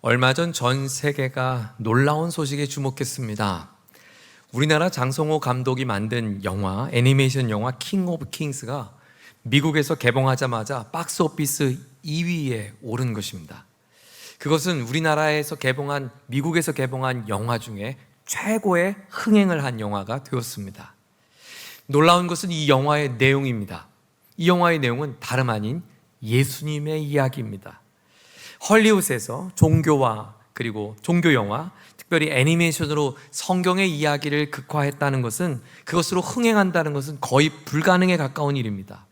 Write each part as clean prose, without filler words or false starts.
얼마 전 세계가 놀라운 소식에 주목했습니다. 우리나라 장성호 감독이 만든 영화, 애니메이션 영화 킹 오브 킹스가 미국에서 개봉하자마자 박스 오피스 2위에 오른 것입니다. 그것은 우리나라에서 개봉한, 미국에서 개봉한 영화 중에 최고의 흥행을 한 영화가 되었습니다. 놀라운 것은 이 영화의 내용입니다. 이 영화의 내용은 다름 아닌 예수님의 이야기입니다. 헐리우드에서 종교와 그리고 종교 영화, 특별히 애니메이션으로 성경의 이야기를 극화했다는 것은, 그것으로 흥행한다는 것은 거의 불가능에 가까운 일입니다.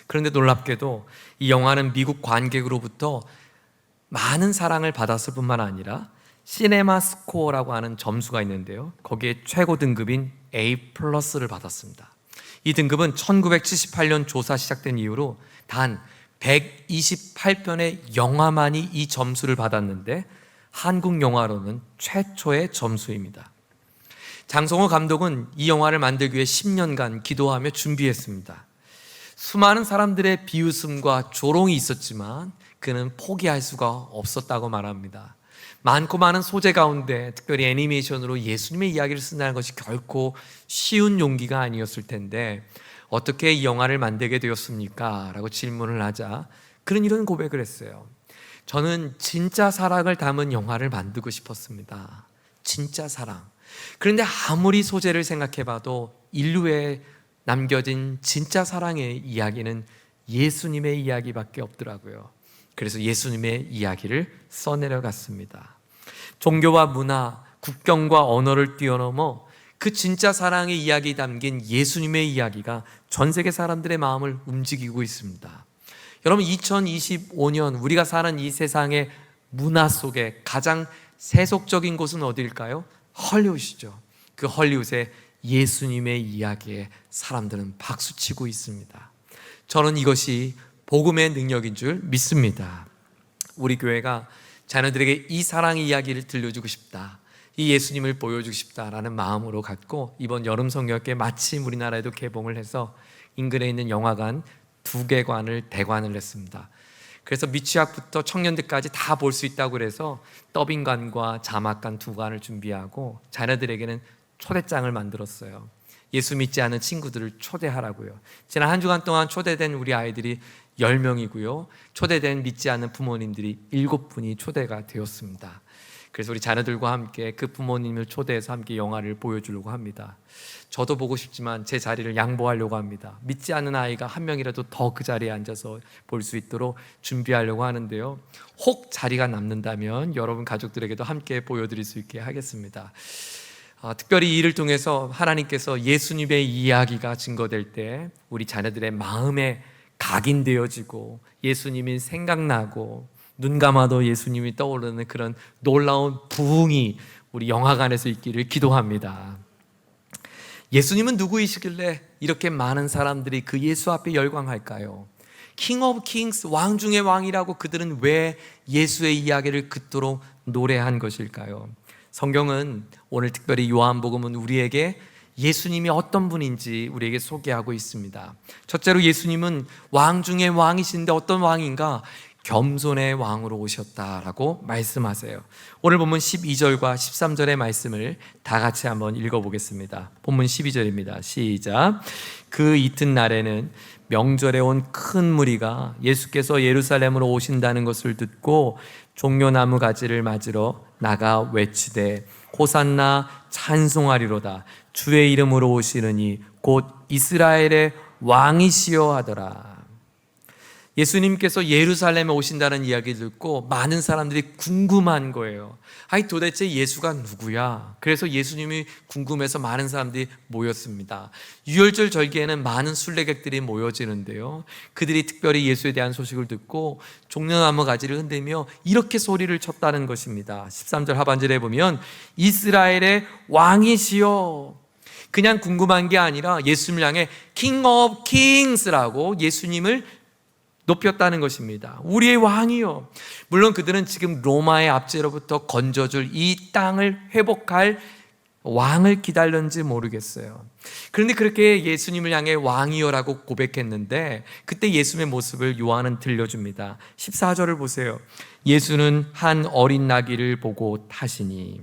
그런데 놀랍게도 이 영화는 미국 관객으로부터 많은 사랑을 받았을 뿐만 아니라 시네마 스코어라고 하는 점수가 있는데요, 거기에 최고 등급인 A+를 받았습니다. 이 등급은 1978년 조사 시작된 이후로 단 128편의 영화만이 이 점수를 받았는데 한국 영화로는 최초의 점수입니다. 장성호 감독은 이 영화를 만들기 위해 10년간 기도하며 준비했습니다. 수많은 사람들의 비웃음과 조롱이 있었지만 그는 포기할 수가 없었다고 말합니다. 많고 많은 소재 가운데 특별히 애니메이션으로 예수님의 이야기를 쓴다는 것이 결코 쉬운 용기가 아니었을 텐데 어떻게 이 영화를 만들게 되었습니까? 라고 질문을 하자 그는 이런 고백을 했어요. 저는 진짜 사랑을 담은 영화를 만들고 싶었습니다. 진짜 사랑. 그런데 아무리 소재를 생각해봐도 인류에 남겨진 진짜 사랑의 이야기는 예수님의 이야기밖에 없더라고요. 그래서 예수님의 이야기를 써내려갔습니다. 종교와 문화, 국경과 언어를 뛰어넘어 그 진짜 사랑의 이야기 담긴 예수님의 이야기가 전 세계 사람들의 마음을 움직이고 있습니다. 여러분, 2025년 우리가 사는 이 세상의 문화 속에 가장 세속적인 곳은 어디일까요? 헐리우드이죠. 그 헐리우드의 예수님의 이야기에 사람들은 박수치고 있습니다. 저는 이것이 복음의 능력인 줄 믿습니다. 우리 교회가 자녀들에게 이 사랑의 이야기를 들려주고 싶다, 이 예수님을 보여주고 싶다라는 마음으로 갖고 이번 여름 성경학교에 마침 우리나라에도 개봉을 해서 인근에 있는 영화관 2개관을 대관을 했습니다. 그래서 미취학부터 청년들까지 다 볼 수 있다고 그래서 더빙관과 자막관 2관을 준비하고 자녀들에게는 초대장을 만들었어요. 예수 믿지 않은 친구들을 초대하라고요. 지난 한 주간 동안 초대된 우리 아이들이 10명이고요. 초대된 믿지 않는 부모님들이 7분이 초대가 되었습니다. 그래서 우리 자녀들과 함께 그 부모님을 초대해서 함께 영화를 보여주려고 합니다. 저도 보고 싶지만 제 자리를 양보하려고 합니다. 믿지 않는 아이가 한 명이라도 더 그 자리에 앉아서 볼 수 있도록 준비하려고 하는데요, 혹 자리가 남는다면 여러분 가족들에게도 함께 보여드릴 수 있게 하겠습니다. 특별히 이 일을 통해서 하나님께서 예수님의 이야기가 증거될 때 우리 자녀들의 마음에 각인되어지고 예수님이 생각나고 눈 감아도 예수님이 떠오르는 그런 놀라운 부흥이 우리 영화관에서 있기를 기도합니다. 예수님은 누구이시길래 이렇게 많은 사람들이 그 예수 앞에 열광할까요? 킹 오브 킹스, 왕 중의 왕이라고 그들은 왜 예수의 이야기를 그토록 노래한 것일까요? 성경은, 오늘 특별히 요한복음은 우리에게 예수님이 어떤 분인지 우리에게 소개하고 있습니다. 첫째로 예수님은 왕 중의 왕이신데 어떤 왕인가? 겸손의 왕으로 오셨다라고 말씀하세요. 오늘 본문 12절과 13절의 말씀을 다 같이 한번 읽어보겠습니다. 본문 12절입니다. 시작. 그 이튿날에는 명절에 온 큰 무리가 예수께서 예루살렘으로 오신다는 것을 듣고 종려나무 가지를 맞으러 나가 외치되 호산나, 찬송하리로다. 주의 이름으로 오시느니 곧 이스라엘의 왕이시여 하더라. 예수님께서 예루살렘에 오신다는 이야기 듣고 많은 사람들이 궁금한 거예요. 아니, 도대체 예수가 누구야? 그래서 예수님이 궁금해서 많은 사람들이 모였습니다. 유월절 절기에는 많은 순례객들이 모여지는데요, 그들이 특별히 예수에 대한 소식을 듣고 종려나무 가지를 흔들며 이렇게 소리를 쳤다는 것입니다. 13절 하반절에 보면 이스라엘의 왕이시여. 그냥 궁금한 게 아니라 예수님을 향해 킹 오브 킹스라고 예수님을 높였다는 것입니다. 우리의 왕이요. 물론 그들은 지금 로마의 압제로부터 건져줄 이 땅을 회복할 왕을 기다렸는지 모르겠어요. 그런데 그렇게 예수님을 향해 왕이여라고 고백했는데 그때 예수님의 모습을 요한은 들려줍니다. 14절을 보세요. 예수는 한 어린 나귀를 보고 타시니.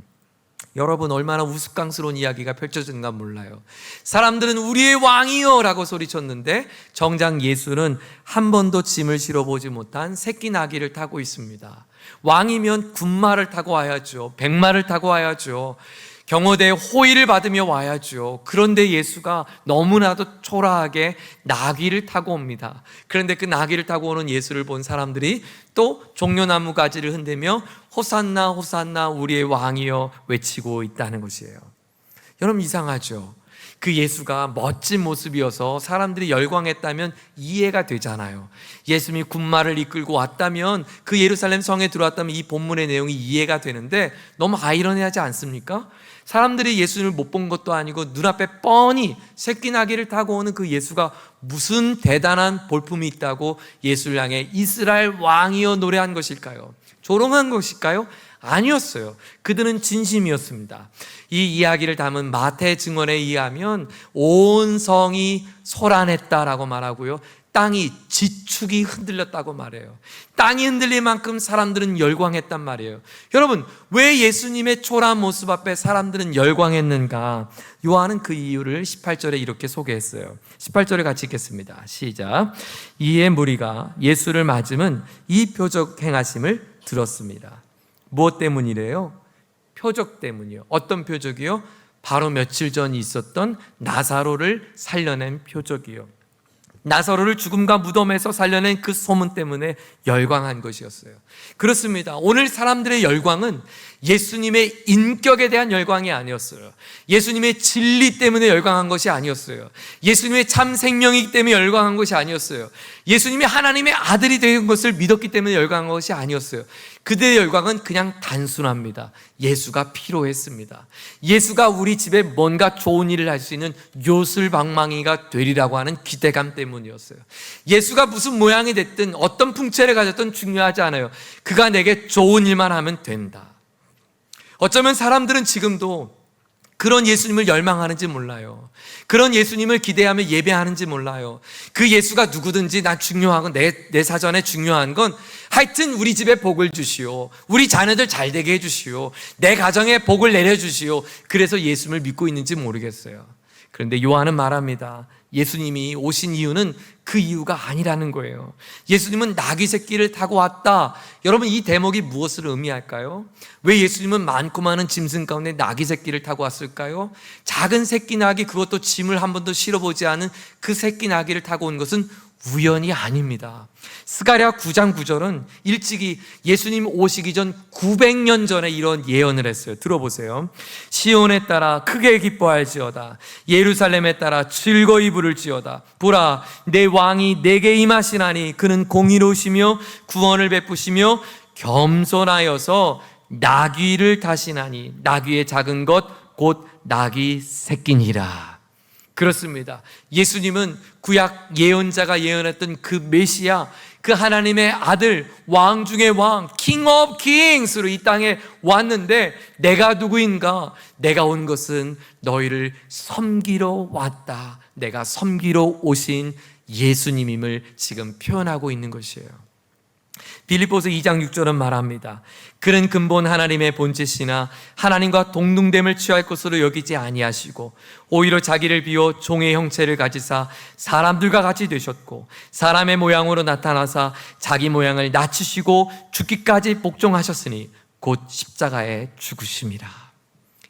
여러분, 얼마나 우스꽝스러운 이야기가 펼쳐진가 몰라요. 사람들은 우리의 왕이여 라고 소리쳤는데 정작 예수는 한 번도 짐을 실어보지 못한 새끼 나귀를 타고 있습니다. 왕이면 군마를 타고 와야죠. 백마를 타고 와야죠. 경호대의 호의를 받으며 와야죠. 그런데 예수가 너무나도 초라하게 나귀를 타고 옵니다. 그런데 그 나귀를 타고 오는 예수를 본 사람들이 또 종려나무 가지를 흔들며 호산나 호산나 우리의 왕이여 외치고 있다는 것이에요. 여러분, 이상하죠? 그 예수가 멋진 모습이어서 사람들이 열광했다면 이해가 되잖아요. 예수님이 군마를 이끌고 왔다면, 그 예루살렘 성에 들어왔다면 이 본문의 내용이 이해가 되는데 너무 아이러니하지 않습니까? 사람들이 예수를 못 본 것도 아니고 눈앞에 뻔히 새끼 나귀를 타고 오는 그 예수가 무슨 대단한 볼품이 있다고 예수를 향해 이스라엘 왕이여 노래한 것일까요? 조롱한 것일까요? 아니었어요. 그들은 진심이었습니다. 이 이야기를 담은 마태 증언에 의하면 온 성이 소란했다라고 말하고요, 땅이 지축이 흔들렸다고 말해요. 땅이 흔들릴 만큼 사람들은 열광했단 말이에요. 여러분, 왜 예수님의 초라한 모습 앞에 사람들은 열광했는가? 요한은 그 이유를 18절에 이렇게 소개했어요. 18절에 같이 읽겠습니다. 시작. 이에 무리가 예수를 맞으면 이 표적 행하심을 들었습니다. 무엇 때문이래요? 표적 때문이요. 어떤 표적이요? 바로 며칠 전 있었던 나사로를 살려낸 표적이요. 나사로를 죽음과 무덤에서 살려낸 그 소문 때문에 열광한 것이었어요. 그렇습니다. 오늘 사람들의 열광은 예수님의 인격에 대한 열광이 아니었어요. 예수님의 진리 때문에 열광한 것이 아니었어요. 예수님의 참 생명이기 때문에 열광한 것이 아니었어요. 예수님이 하나님의 아들이 된 것을 믿었기 때문에 열광한 것이 아니었어요. 그들의 열광은 그냥 단순합니다. 예수가 필요했습니다. 예수가 우리 집에 뭔가 좋은 일을 할 수 있는 요술방망이가 되리라고 하는 기대감 때문이었어요. 예수가 무슨 모양이 됐든 어떤 풍채를 가졌든 중요하지 않아요. 그가 내게 좋은 일만 하면 된다. 어쩌면 사람들은 지금도 그런 예수님을 열망하는지 몰라요. 그런 예수님을 기대하며 예배하는지 몰라요. 그 예수가 누구든지 난 중요하고 내 사전에 중요한 건 하여튼 우리 집에 복을 주시오, 우리 자녀들 잘 되게 해주시오, 내 가정에 복을 내려주시오. 그래서 예수님을 믿고 있는지 모르겠어요. 그런데 요한은 말합니다. 예수님이 오신 이유는 그 이유가 아니라는 거예요. 예수님은 나귀 새끼를 타고 왔다. 여러분, 이 대목이 무엇을 의미할까요? 왜 예수님은 많고 많은 짐승 가운데 나귀 새끼를 타고 왔을까요? 작은 새끼 나귀, 그것도 짐을 한 번도 실어보지 않은 그 새끼 나귀를 타고 온 것은 우연이 아닙니다. 스가랴 9장 9절은 일찍이 예수님 오시기 전 900년 전에 이런 예언을 했어요. 들어보세요. 시온에 따라 크게 기뻐할지어다, 예루살렘에 따라 즐거이 부를지어다. 보라, 내 왕이 내게 임하시나니 그는 공의로우시며 구원을 베푸시며 겸손하여서 나귀를 타시나니 나귀의 작은 것 곧 나귀 새끼니라. 그렇습니다. 예수님은 구약 예언자가 예언했던 그 메시아, 그 하나님의 아들, 왕 중의 왕, 킹 오브 킹스로 이 땅에 왔는데 내가 누구인가? 내가 온 것은 너희를 섬기러 왔다. 내가 섬기러 오신 예수님임을 지금 표현하고 있는 것이에요. 빌립보서 2장 6절은 말합니다. 그는 근본 하나님의 본체시나 하나님과 동등됨을 취할 것으로 여기지 아니하시고 오히려 자기를 비워 종의 형체를 가지사 사람들과 같이 되셨고 사람의 모양으로 나타나사 자기 모양을 낮추시고 죽기까지 복종하셨으니 곧 십자가에 죽으심이라.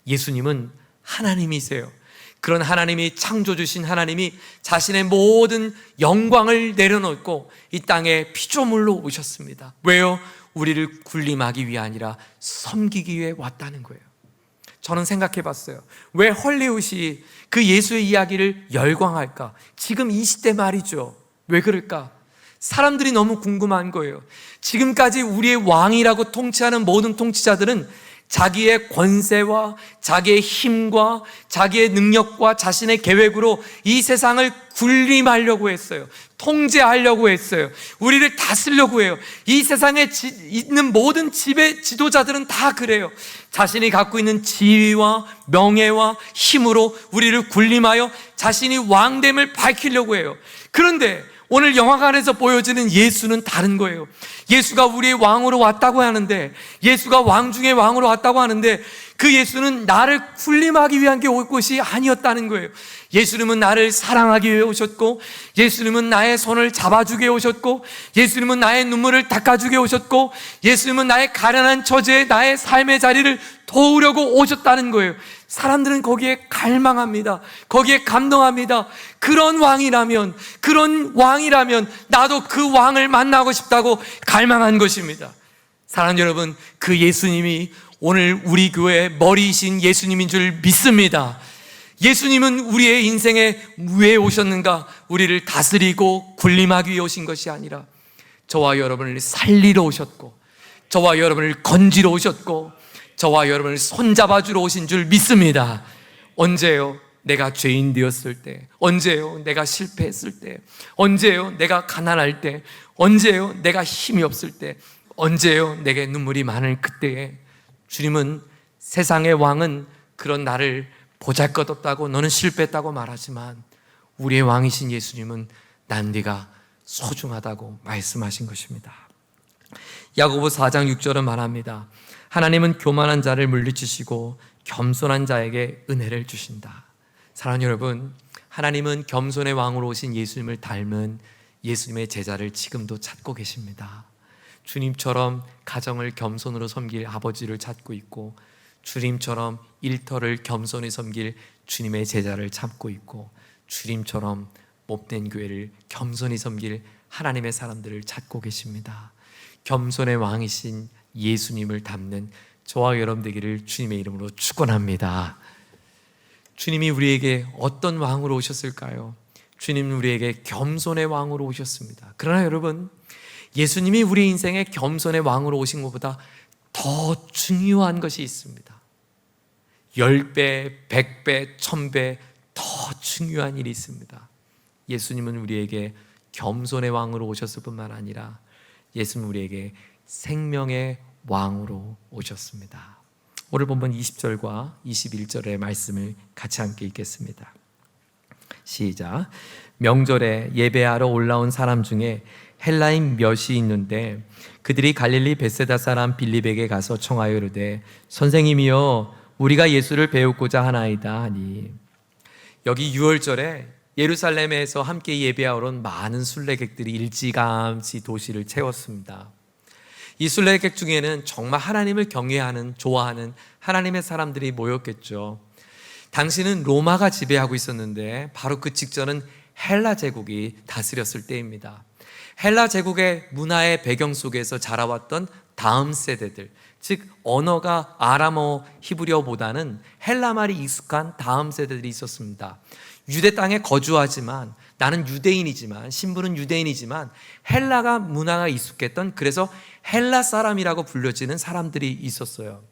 예수님은 하나님이세요. 그런 하나님이, 창조주신 하나님이 자신의 모든 영광을 내려놓고 이 땅에 피조물로 오셨습니다. 왜요? 우리를 군림하기 위해 아니라 섬기기 위해 왔다는 거예요. 저는 생각해 봤어요. 왜 헐리우드이 그 예수의 이야기를 열광할까? 지금 이 시대 말이죠. 왜 그럴까? 사람들이 너무 궁금한 거예요. 지금까지 우리의 왕이라고 통치하는 모든 통치자들은 자기의 권세와 자기의 힘과 자기의 능력과 자신의 계획으로 이 세상을 군림하려고 했어요. 통제하려고 했어요. 우리를 다스리려고 해요. 이 세상에 있는 모든 지도자들은 다 그래요. 자신이 갖고 있는 지위와 명예와 힘으로 우리를 군림하여 자신이 왕됨을 밝히려고 해요. 그런데 오늘 영화관에서 보여지는 예수는 다른 거예요. 예수가 우리의 왕으로 왔다고 하는데, 예수가 왕 중에 왕으로 왔다고 하는데, 그 예수는 나를 군림하기 위한 게 올 것이 아니었다는 거예요. 예수님은 나를 사랑하기 위해 오셨고, 예수님은 나의 손을 잡아주게 오셨고, 예수님은 나의 눈물을 닦아주게 오셨고, 예수님은 나의 가련한 처지에 나의 삶의 자리를 도우려고 오셨다는 거예요. 사람들은 거기에 갈망합니다. 거기에 감동합니다. 그런 왕이라면 나도 그 왕을 만나고 싶다고 갈망한 것입니다. 사랑하는 여러분, 그 예수님이 오늘 우리 교회의 머리이신 예수님인 줄 믿습니다. 예수님은 우리의 인생에 왜 오셨는가? 우리를 다스리고 군림하기 위해 오신 것이 아니라 저와 여러분을 살리러 오셨고, 저와 여러분을 건지러 오셨고, 저와 여러분을 손잡아주러 오신 줄 믿습니다. 언제요? 내가 죄인 되었을 때, 언제요? 내가 실패했을 때, 언제요? 내가 가난할 때, 언제요? 내가 힘이 없을 때, 언제요? 내게 눈물이 많을 그때에 주님은, 세상의 왕은 그런 나를 보잘것없다고, 너는 실패했다고 말하지만 우리의 왕이신 예수님은 난 네가 소중하다고 말씀하신 것입니다. 야고보서 4장 6절은 말합니다. 하나님은 교만한 자를 물리치시고 겸손한 자에게 은혜를 주신다. 사랑하는 여러분, 하나님은 겸손의 왕으로 오신 예수님을 닮은 예수님의 제자를 지금도 찾고 계십니다. 주님처럼 가정을 겸손으로 섬길 아버지를 찾고 있고, 주님처럼 일터를 겸손히 섬길 주님의 제자를 찾고 있고, 주님처럼 못된 교회를 겸손히 섬길 하나님의 사람들을 찾고 계십니다. 겸손의 왕이신 예수님을 닮는 저와 여러분 되기를 주님의 이름으로 축원합니다. 주님이 우리에게 어떤 왕으로 오셨을까요? 주님은 우리에게 겸손의 왕으로 오셨습니다. 그러나 여러분, 예수님이 우리 인생에 겸손의 왕으로 오신 것보다 더 중요한 것이 있습니다. 10배, 100배, 1000배 더 중요한 일이 있습니다. 예수님은 우리에게 겸손의 왕으로 오셨을 뿐만 아니라 예수님은 우리에게 생명의 왕으로 오셨습니다. 오늘 본문 20절과 21절의 말씀을 같이 함께 읽겠습니다. 시작. 명절에 예배하러 올라온 사람 중에 헬라인 몇이 있는데 그들이 갈릴리 벳세다 사람 빌립에게 가서 청하여 이르되 선생님이여 우리가 예수를 배우고자 하나이다 하니. 여기 6월절에 예루살렘에서 함께 예배하러 온 많은 순례객들이 일찌감치 도시를 채웠습니다. 이 순례객 중에는 정말 하나님을 경외하는, 좋아하는 하나님의 사람들이 모였겠죠. 당시는 로마가 지배하고 있었는데 바로 그 직전은 헬라 제국이 다스렸을 때입니다. 헬라 제국의 문화의 배경 속에서 자라왔던 다음 세대들, 즉 언어가 아람어 히브리어보다는 헬라말이 익숙한 다음 세대들이 있었습니다. 유대 땅에 거주하지만, 나는 유대인이지만, 신부는 유대인이지만 헬라가 문화가 익숙했던, 그래서 헬라 사람이라고 불려지는 사람들이 있었어요.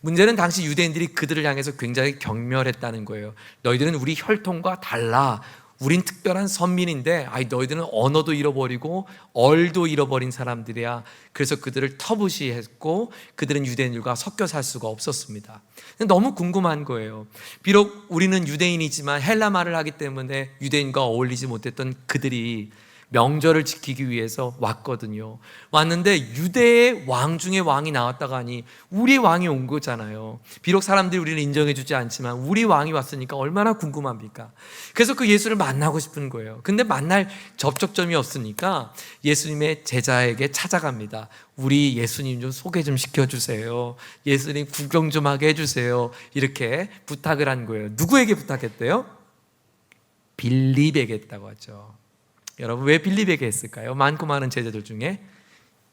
문제는 당시 유대인들이 그들을 향해서 굉장히 경멸했다는 거예요. 너희들은 우리 혈통과 달라. 우린 특별한 선민인데 너희들은 언어도 잃어버리고 얼도 잃어버린 사람들이야. 그래서 그들을 터부시했고 그들은 유대인들과 섞여 살 수가 없었습니다. 너무 궁금한 거예요. 비록 우리는 유대인이지만 헬라 말을 하기 때문에 유대인과 어울리지 못했던 그들이 명절을 지키기 위해서 왔거든요. 왔는데 유대의 왕 중에 왕이 나왔다가 하니 우리 왕이 온 거잖아요. 비록 사람들이 우리를 인정해주지 않지만 우리 왕이 왔으니까 얼마나 궁금합니까? 그래서 그 예수를 만나고 싶은 거예요. 근데 만날 접촉점이 없으니까 예수님의 제자에게 찾아갑니다. 우리 예수님 좀 소개 좀 시켜주세요. 예수님 구경 좀 하게 해주세요. 이렇게 부탁을 한 거예요. 누구에게 부탁했대요? 빌립에게 했다고 하죠. 여러분, 왜 빌립에게 했을까요? 많고 많은 제자들 중에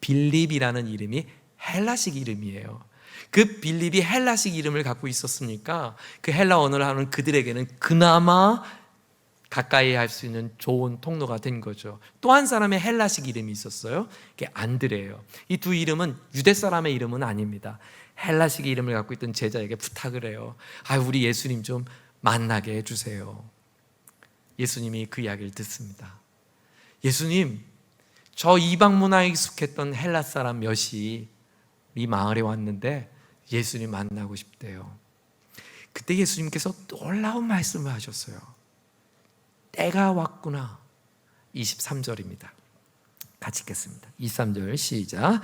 빌립이라는 이름이 헬라식 이름이에요. 그 빌립이 헬라식 이름을 갖고 있었으니까 그 헬라 언어를 하는 그들에게는 그나마 가까이 할 수 있는 좋은 통로가 된 거죠. 또 한 사람의 헬라식 이름이 있었어요. 그게 안드레예요. 이 두 이름은 유대 사람의 이름은 아닙니다. 헬라식 이름을 갖고 있던 제자에게 부탁을 해요. 우리 예수님 좀 만나게 해주세요. 예수님이 그 이야기를 듣습니다. 예수님, 저 이방 문화에 익숙했던 헬라 사람 몇이 이 마을에 왔는데 예수님 만나고 싶대요. 그때 예수님께서 놀라운 말씀을 하셨어요. 때가 왔구나. 23절입니다. 같이 읽겠습니다. 23절 시작.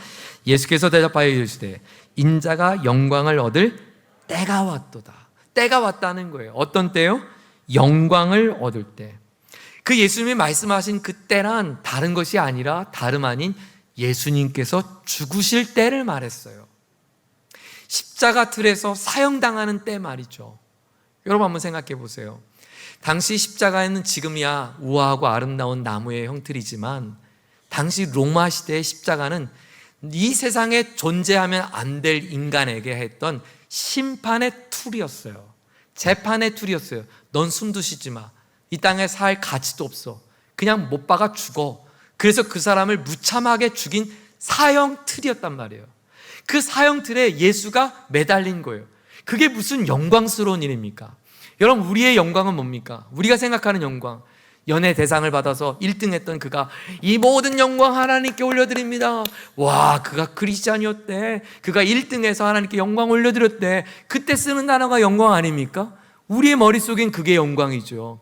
예수께서 대답하여 이르시되 인자가 영광을 얻을 때가 왔도다. 때가 왔다는 거예요. 어떤 때요? 영광을 얻을 때. 그 예수님이 말씀하신 그 때란 다른 것이 아니라 다름 아닌 예수님께서 죽으실 때를 말했어요. 십자가 틀에서 사형당하는 때 말이죠. 여러분 한번 생각해 보세요. 당시 십자가에는 지금이야 우아하고 아름다운 나무의 형틀이지만 당시 로마 시대의 십자가는 이 세상에 존재하면 안 될 인간에게 했던 심판의 툴이었어요. 재판의 툴이었어요. 넌 숨도 쉬지 마. 이 땅에 살 가치도 없어. 그냥 못 박아 죽어. 그래서 그 사람을 무참하게 죽인 사형 틀이었단 말이에요. 그 사형 틀에 예수가 매달린 거예요. 그게 무슨 영광스러운 일입니까? 여러분, 우리의 영광은 뭡니까? 우리가 생각하는 영광, 연예 대상을 받아서 1등 했던 그가 이 모든 영광 하나님께 올려드립니다. 와, 그가 크리스찬이었대. 그가 1등해서 하나님께 영광 올려드렸대. 그때 쓰는 단어가 영광 아닙니까? 우리의 머릿속엔 그게 영광이죠.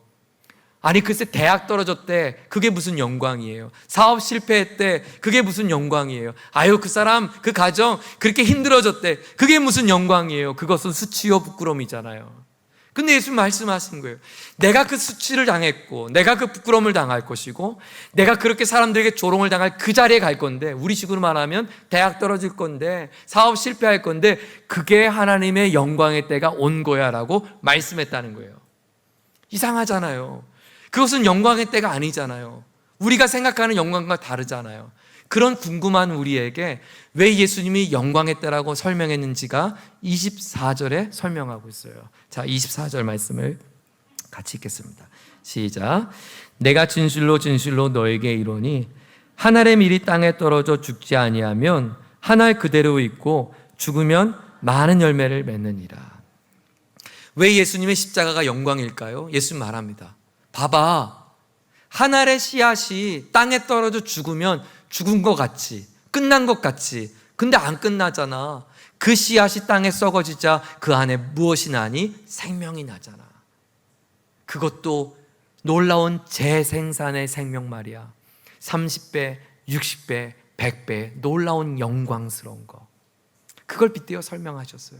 아니 글쎄 대학 떨어졌대. 그게 무슨 영광이에요? 사업 실패했대. 그게 무슨 영광이에요? 아유 그 사람 그 가정 그렇게 힘들어졌대. 그게 무슨 영광이에요? 그것은 수치요 부끄러움이잖아요. 근데 예수님 말씀하신 거예요. 내가 그 수치를 당했고 내가 그 부끄러움을 당할 것이고 내가 그렇게 사람들에게 조롱을 당할 그 자리에 갈 건데, 우리 식으로 말하면 대학 떨어질 건데 사업 실패할 건데 그게 하나님의 영광의 때가 온 거야 라고 말씀했다는 거예요. 이상하잖아요. 그것은 영광의 때가 아니잖아요. 우리가 생각하는 영광과 다르잖아요. 그런 궁금한 우리에게 왜 예수님이 영광의 때라고 설명했는지가 24절에 설명하고 있어요. 자, 24절 말씀을 같이 읽겠습니다. 시작. 내가 진실로 진실로 너에게 이르노니 한 알의 밀이 땅에 떨어져 죽지 아니하면 한 알 그대로 있고 죽으면 많은 열매를 맺느니라. 왜 예수님의 십자가가 영광일까요? 예수님 말합니다. 봐봐, 한 알의 씨앗이 땅에 떨어져 죽으면 죽은 것 같지, 끝난 것 같지. 근데 안 끝나잖아. 그 씨앗이 땅에 썩어지자 그 안에 무엇이 나니? 생명이 나잖아. 그것도 놀라운 재생산의 생명 말이야. 30배, 60배, 100배 놀라운 영광스러운 거. 그걸 빗대어 설명하셨어요.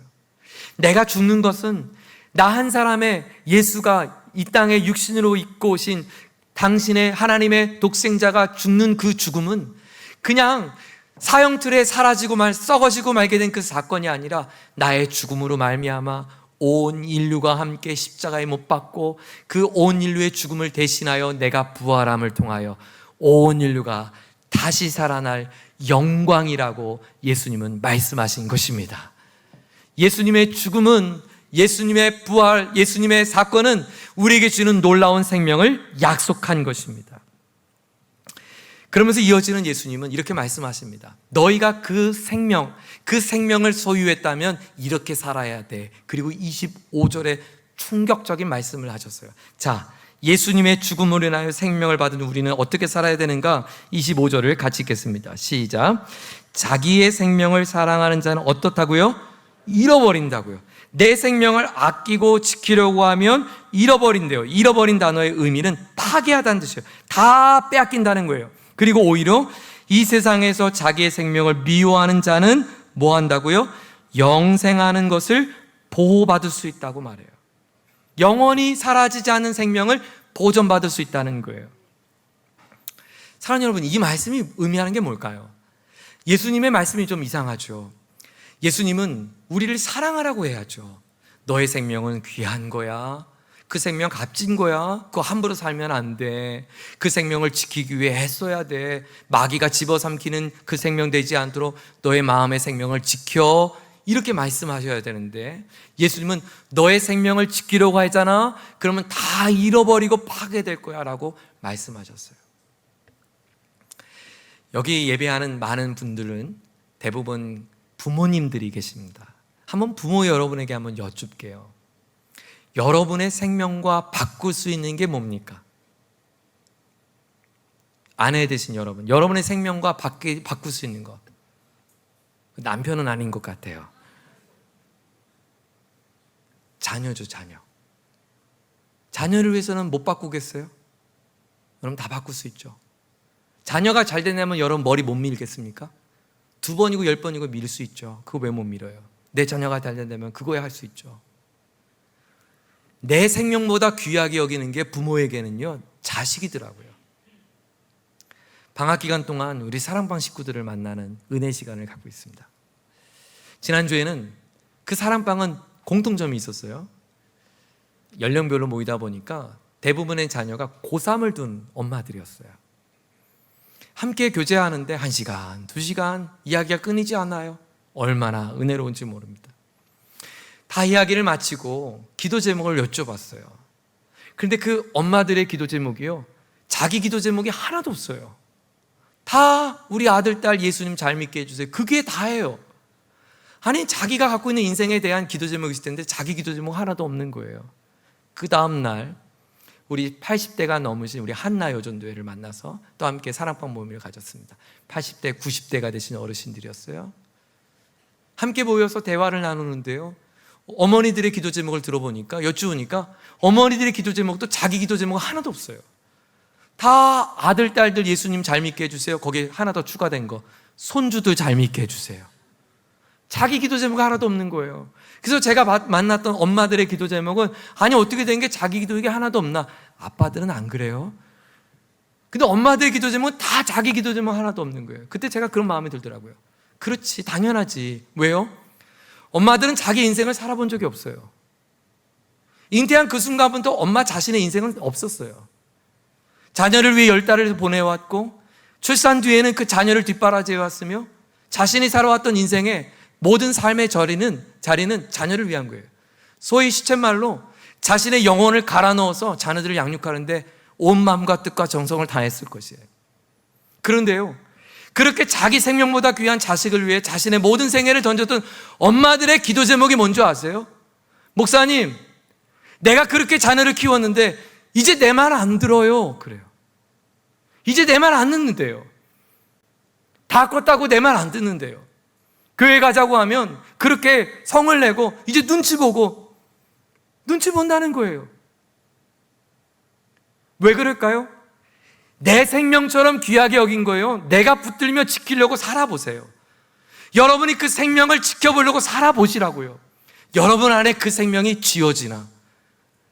내가 죽는 것은 나 한 사람의, 예수가 이 땅에 육신으로 입고 오신 당신의 하나님의 독생자가 죽는 그 죽음은 그냥 사형틀에 사라지고 썩어지고 말게 된 그 사건이 아니라 나의 죽음으로 말미암아 온 인류가 함께 십자가에 못 박고 그 온 인류의 죽음을 대신하여 내가 부활함을 통하여 온 인류가 다시 살아날 영광이라고 예수님은 말씀하신 것입니다. 예수님의 죽음은, 예수님의 부활, 예수님의 사건은 우리에게 주는 놀라운 생명을 약속한 것입니다. 그러면서 이어지는 예수님은 이렇게 말씀하십니다. 너희가 그 생명을 소유했다면 이렇게 살아야 돼. 그리고 25절에 충격적인 말씀을 하셨어요. 자, 예수님의 죽음으로 인하여 생명을 받은 우리는 어떻게 살아야 되는가? 25절을 같이 읽겠습니다. 시작. 자기의 생명을 사랑하는 자는 어떻다고요? 잃어버린다고요. 내 생명을 아끼고 지키려고 하면 잃어버린대요. 잃어버린 단어의 의미는 파괴하다는 뜻이에요. 다 빼앗긴다는 거예요. 그리고 오히려 이 세상에서 자기의 생명을 미워하는 자는 뭐 한다고요? 영생하는 것을 보호받을 수 있다고 말해요. 영원히 사라지지 않는 생명을 보존받을 수 있다는 거예요. 사랑하는 여러분, 이 말씀이 의미하는 게 뭘까요? 예수님의 말씀이 좀 이상하죠. 예수님은 우리를 사랑하라고 해야죠. 너의 생명은 귀한 거야. 그 생명 값진 거야. 그거 함부로 살면 안 돼. 그 생명을 지키기 위해 애써야 돼. 마귀가 집어삼키는 그 생명 되지 않도록 너의 마음의 생명을 지켜. 이렇게 말씀하셔야 되는데 예수님은 너의 생명을 지키려고 하잖아. 그러면 다 잃어버리고 파괴될 거야 라고 말씀하셨어요. 여기 예배하는 많은 분들은 대부분 부모님들이 계십니다. 한번 부모 여러분에게 한번 여쭙게요. 여러분의 생명과 바꿀 수 있는 게 뭡니까? 아내 되신 여러분의 생명과 바꿀 수 있는 것. 남편은 아닌 것 같아요. 자녀죠, 자녀. 자녀를 위해서는 못 바꾸겠어요? 여러분 다 바꿀 수 있죠. 자녀가 잘 되려면 여러분 머리 못 밀겠습니까? 2번이고 10번이고 밀 수 있죠. 그거 왜 못 밀어요? 내 자녀가 잘 되려면 그거야 할 수 있죠. 내 생명보다 귀하게 여기는 게 부모에게는요, 자식이더라고요. 방학 기간 동안 우리 사랑방 식구들을 만나는 은혜 시간을 갖고 있습니다. 지난주에는 그 사랑방은 공통점이 있었어요. 연령별로 모이다 보니까 대부분의 자녀가 고3을 둔 엄마들이었어요. 함께 교제하는데 1시간, 2시간 이야기가 끊이지 않아요. 얼마나 은혜로운지 모릅니다. 다 이야기를 마치고 기도 제목을 여쭤봤어요. 그런데 그 엄마들의 기도 제목이요, 자기 기도 제목이 하나도 없어요. 다 우리 아들, 딸 예수님 잘 믿게 해주세요. 그게 다예요. 아니, 자기가 갖고 있는 인생에 대한 기도 제목이 있을 텐데 자기 기도 제목 하나도 없는 거예요. 그 다음날 우리 80대가 넘으신 우리 한나 여전도회를 만나서 또 함께 사랑방 모임을 가졌습니다. 80대, 90대가 되신 어르신들이었어요. 함께 모여서 대화를 나누는데요, 어머니들의 기도 제목을 들어보니까, 여쭈으니까 어머니들의 기도 제목도 자기 기도 제목 하나도 없어요. 다 아들, 딸들 예수님 잘 믿게 해주세요. 거기에 하나 더 추가된 거, 손주들 잘 믿게 해주세요. 자기 기도 제목 하나도 없는 거예요. 그래서 제가 만났던 엄마들의 기도 제목은, 아니 어떻게 된 게 자기 기도 이게 하나도 없나? 아빠들은 안 그래요. 근데 엄마들의 기도 제목은 다 자기 기도 제목 하나도 없는 거예요. 그때 제가 그런 마음이 들더라고요. 그렇지, 당연하지. 왜요? 엄마들은 자기 인생을 살아본 적이 없어요. 잉태한 그 순간부터 엄마 자신의 인생은 없었어요. 자녀를 위해 10달을 보내왔고, 출산 뒤에는 그 자녀를 뒷바라지해왔으며, 자신이 살아왔던 인생의 모든 삶의 자리는 자녀를 위한 거예요. 소위 시쳇말로 자신의 영혼을 갈아 넣어서 자녀들을 양육하는데 온 마음과 뜻과 정성을 다했을 것이에요. 그런데요, 그렇게 자기 생명보다 귀한 자식을 위해 자신의 모든 생애를 던졌던 엄마들의 기도 제목이 뭔지 아세요? 목사님, 내가 그렇게 자녀를 키웠는데 이제 내 말 안 들어요. 그래요. 이제 내 말 안 듣는데요. 다 컸다고 내 말 안 듣는데요. 교회 가자고 하면 그렇게 성을 내고 이제 눈치 본다는 거예요. 왜 그럴까요? 내 생명처럼 귀하게 여긴 거예요. 내가 붙들며 지키려고 살아보세요. 여러분이 그 생명을 지켜보려고 살아보시라고요. 여러분 안에 그 생명이 쥐어지나?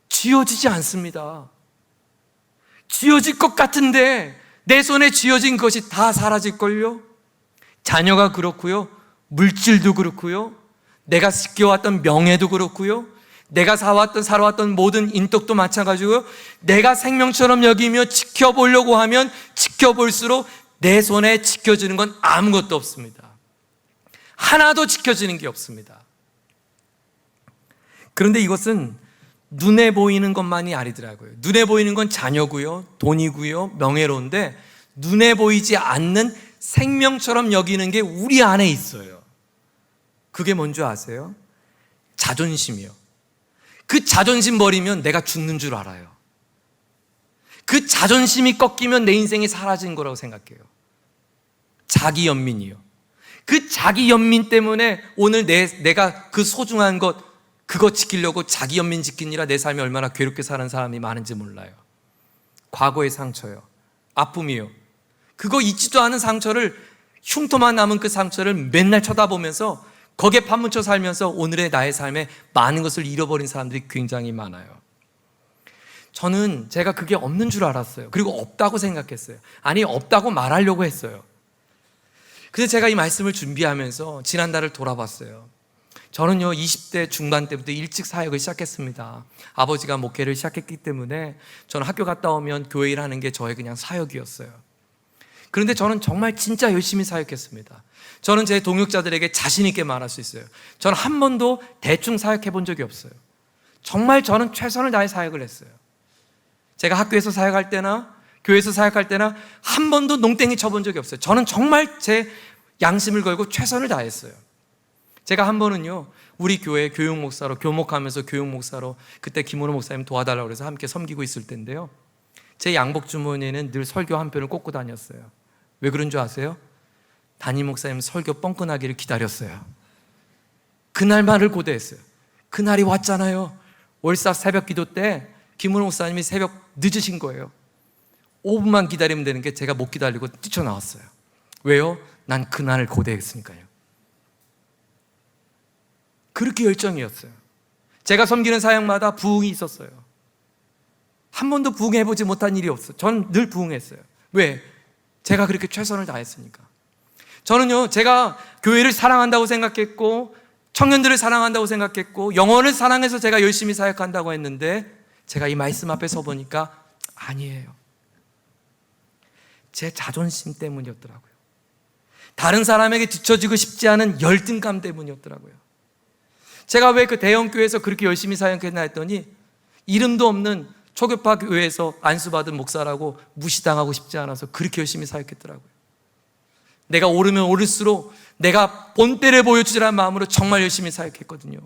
쥐어지지 않습니다. 쥐어질 것 같은데 내 손에 쥐어진 것이 다 사라질걸요? 자녀가 그렇고요, 물질도 그렇고요, 내가 지켜왔던 명예도 그렇고요, 내가 살아왔던 모든 인덕도 마찬가지고요, 내가 생명처럼 여기며 지켜보려고 하면 지켜볼수록 내 손에 지켜지는 건 아무것도 없습니다. 하나도 지켜지는 게 없습니다. 그런데 이것은 눈에 보이는 것만이 아니더라고요. 눈에 보이는 건 자녀고요, 돈이고요, 명예로운데 눈에 보이지 않는 생명처럼 여기는 게 우리 안에 있어요. 그게 뭔지 아세요? 자존심이요. 그 자존심 버리면 내가 죽는 줄 알아요. 그 자존심이 꺾이면 내 인생이 사라진 거라고 생각해요. 자기 연민이요. 그 자기 연민 때문에 오늘 내가 그 소중한 것, 그거 지키려고 자기 연민 지키느라 내 삶이 얼마나 괴롭게 사는 사람이 많은지 몰라요. 과거의 상처요, 아픔이요. 그거 잊지도 않은 상처를, 흉터만 남은 그 상처를 맨날 쳐다보면서 거기에 파묻혀 살면서 오늘의 나의 삶에 많은 것을 잃어버린 사람들이 굉장히 많아요. 저는 제가 그게 없는 줄 알았어요. 그리고 없다고 생각했어요. 아니, 없다고 말하려고 했어요. 그래서 제가 이 말씀을 준비하면서 지난달을 돌아봤어요. 저는요, 20대 중반 때부터 일찍 사역을 시작했습니다. 아버지가 목회를 시작했기 때문에 저는 학교 갔다 오면 교회 일하는 게 저의 그냥 사역이었어요. 그런데 저는 정말 진짜 열심히 사역했습니다. 저는 제 동역자들에게 자신 있게 말할 수 있어요. 저는 한 번도 대충 사역해 본 적이 없어요. 정말 저는 최선을 다해 사역을 했어요. 제가 학교에서 사역할 때나 교회에서 사역할 때나 한 번도 농땡이 쳐본 적이 없어요. 저는 정말 제 양심을 걸고 최선을 다했어요. 제가 한 번은요, 우리 교회 교육 목사로, 교목하면서 교육 목사로 그때 김원호 목사님 도와달라고 해서 함께 섬기고 있을 때인데요, 제 양복 주머니에는 늘 설교 한 편을 꽂고 다녔어요. 왜 그런 줄 아세요? 담임 목사님 설교 뻥끈하기를 기다렸어요. 그날만을 고대했어요. 그날이 왔잖아요. 월사 새벽 기도 때 김원호 목사님이 새벽 늦으신 거예요. 5분만 기다리면 되는 게 제가 못 기다리고 뛰쳐나왔어요. 왜요? 난 그날을 고대했으니까요. 그렇게 열정이었어요. 제가 섬기는 사역마다 부흥이 있었어요. 한 번도 부흥해보지 못한 일이 없어요. 저는 늘 부흥했어요. 왜? 제가 그렇게 최선을 다했으니까. 저는요, 제가 교회를 사랑한다고 생각했고 청년들을 사랑한다고 생각했고 영혼을 사랑해서 제가 열심히 사역한다고 했는데, 제가 이 말씀 앞에 서 보니까 아니에요. 제 자존심 때문이었더라고요. 다른 사람에게 뒤처지고 싶지 않은 열등감 때문이었더라고요. 제가 왜 그 대형교회에서 그렇게 열심히 사역했나 했더니, 이름도 없는 초교파 교회에서 안수받은 목사라고 무시당하고 싶지 않아서 그렇게 열심히 사역했더라고요. 내가 오르면 오를수록 내가 본때를 보여주자는 마음으로 정말 열심히 사역했거든요.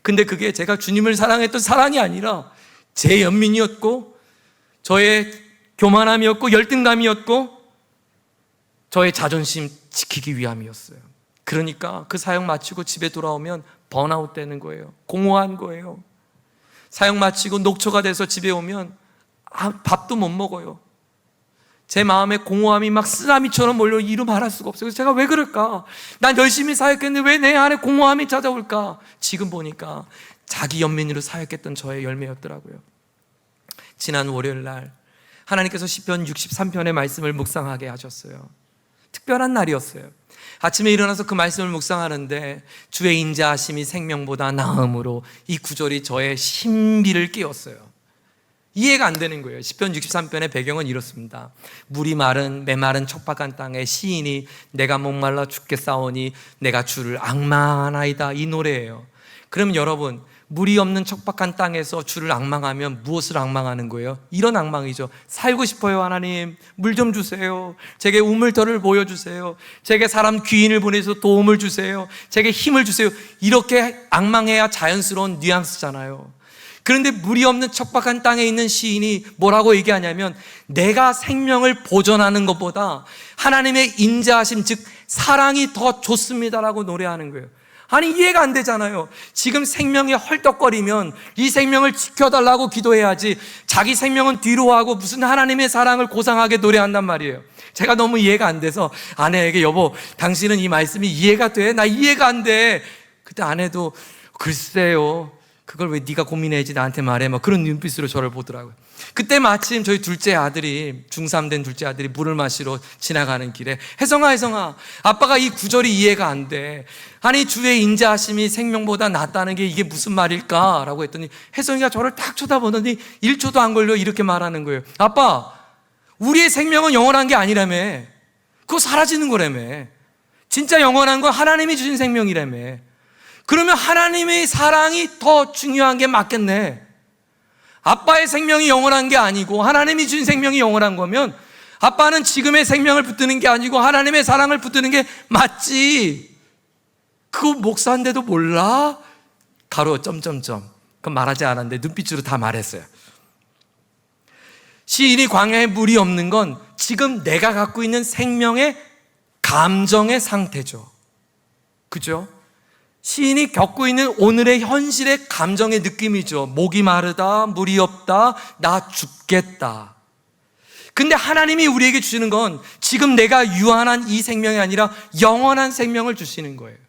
근데 그게 제가 주님을 사랑했던 사랑이 아니라 제 연민이었고 저의 교만함이었고 열등감이었고 저의 자존심 지키기 위함이었어요. 그러니까 그 사역 마치고 집에 돌아오면 번아웃 되는 거예요. 공허한 거예요. 사역 마치고 녹초가 돼서 집에 오면 밥도 못 먹어요. 제 마음에 공허함이 막 쓰나미처럼 몰려 이루 말할 수가 없어요. 그래서 제가 왜 그럴까? 난 열심히 사역했는데 왜 내 안에 공허함이 찾아올까? 지금 보니까 자기 연민으로 사역했던 저의 열매였더라고요. 지난 월요일 날 하나님께서 시편 63편의 말씀을 묵상하게 하셨어요. 특별한 날이었어요. 아침에 일어나서 그 말씀을 묵상하는데 주의 인자하심이 생명보다 나음으로 이 구절이 저의 신비를 깨웠어요. 이해가 안 되는 거예요. 시편 63편의 배경은 이렇습니다. 물이 마른 메마른 척박한 땅에 시인이 내가 목말라 죽겠사오니 내가 주를 앙망하나이다, 이 노래예요. 그럼 여러분, 물이 없는 척박한 땅에서 주를 앙망하면 무엇을 앙망하는 거예요? 이런 앙망이죠. 살고 싶어요. 하나님, 물 좀 주세요. 제게 우물터를 보여주세요. 제게 사람 귀인을 보내서 도움을 주세요. 제게 힘을 주세요. 이렇게 앙망해야 자연스러운 뉘앙스잖아요. 그런데 물이 없는 척박한 땅에 있는 시인이 뭐라고 얘기하냐면, 내가 생명을 보존하는 것보다 하나님의 인자하심, 즉 사랑이 더 좋습니다라고 노래하는 거예요. 아니, 이해가 안 되잖아요. 지금 생명이 헐떡거리면 이 생명을 지켜달라고 기도해야지, 자기 생명은 뒤로 하고 무슨 하나님의 사랑을 고상하게 노래한단 말이에요. 제가 너무 이해가 안 돼서 아내에게, 여보, 당신은 이 말씀이 이해가 돼? 나 이해가 안 돼. 그때 아내도 글쎄요, 그걸 왜 네가 고민해야지 나한테 말해, 막 그런 눈빛으로 저를 보더라고요. 그때 마침 저희 둘째 아들이, 중3 된 둘째 아들이 물을 마시러 지나가는 길에, 혜성아, 아빠가 이 구절이 이해가 안 돼. 아니, 주의 인자하심이 생명보다 낫다는 게 이게 무슨 말일까? 라고 했더니 혜성이가 저를 딱 쳐다보더니 1초도 안 걸려 이렇게 말하는 거예요. 아빠, 우리의 생명은 영원한 게 아니라며. 그거 사라지는 거라며. 진짜 영원한 건 하나님이 주신 생명이라며. 그러면 하나님의 사랑이 더 중요한 게 맞겠네. 아빠의 생명이 영원한 게 아니고 하나님이 주신 생명이 영원한 거면 아빠는 지금의 생명을 붙드는 게 아니고 하나님의 사랑을 붙드는 게 맞지. 그거 목사인데도 몰라? 가로 점점점. 그건 말하지 않았는데 눈빛으로 다 말했어요. 시인이 광야에 물이 없는 건 지금 내가 갖고 있는 생명의 감정의 상태죠. 그죠? 시인이 겪고 있는 오늘의 현실의 감정의 느낌이죠. 목이 마르다, 물이 없다, 나 죽겠다. 근데 하나님이 우리에게 주시는 건 지금 내가 유한한 이 생명이 아니라 영원한 생명을 주시는 거예요.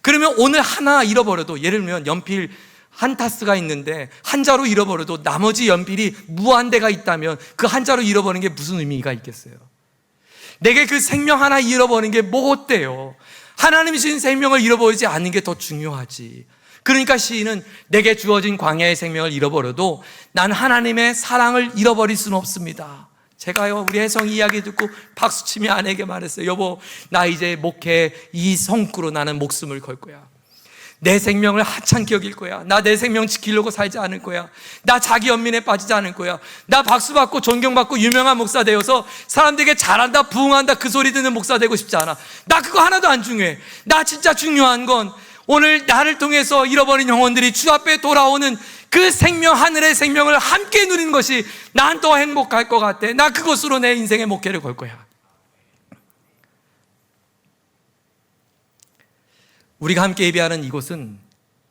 그러면 오늘 하나 잃어버려도, 예를 들면 연필 한 타스가 있는데 한 자루 잃어버려도 나머지 연필이 무한대가 있다면 그 한 자루 잃어버리는 게 무슨 의미가 있겠어요? 내게 그 생명 하나 잃어버리는 게 뭐 어때요? 하나님이 주신 생명을 잃어버리지 않는 게 더 중요하지. 그러니까 시인은 내게 주어진 광야의 생명을 잃어버려도 난 하나님의 사랑을 잃어버릴 수는 없습니다. 제가요, 우리 혜성이 이야기 듣고 박수치며 아내에게 말했어요. 여보, 나 이제 목회 이 성구로 나는 목숨을 걸 거야. 내 생명을 하찮게 여길 거야. 나 내 생명 지키려고 살지 않을 거야. 나 자기 연민에 빠지지 않을 거야. 나 박수받고 존경받고 유명한 목사 되어서 사람들에게 잘한다, 부흥한다 그 소리 듣는 목사 되고 싶지 않아. 나 그거 하나도 안 중요해. 나 진짜 중요한 건 오늘 나를 통해서 잃어버린 영혼들이 주 앞에 돌아오는 그 생명, 하늘의 생명을 함께 누리는 것이 난 더 행복할 것 같아. 나 그것으로 내 인생의 목회를 걸 거야. 우리가 함께 예배하는 이곳은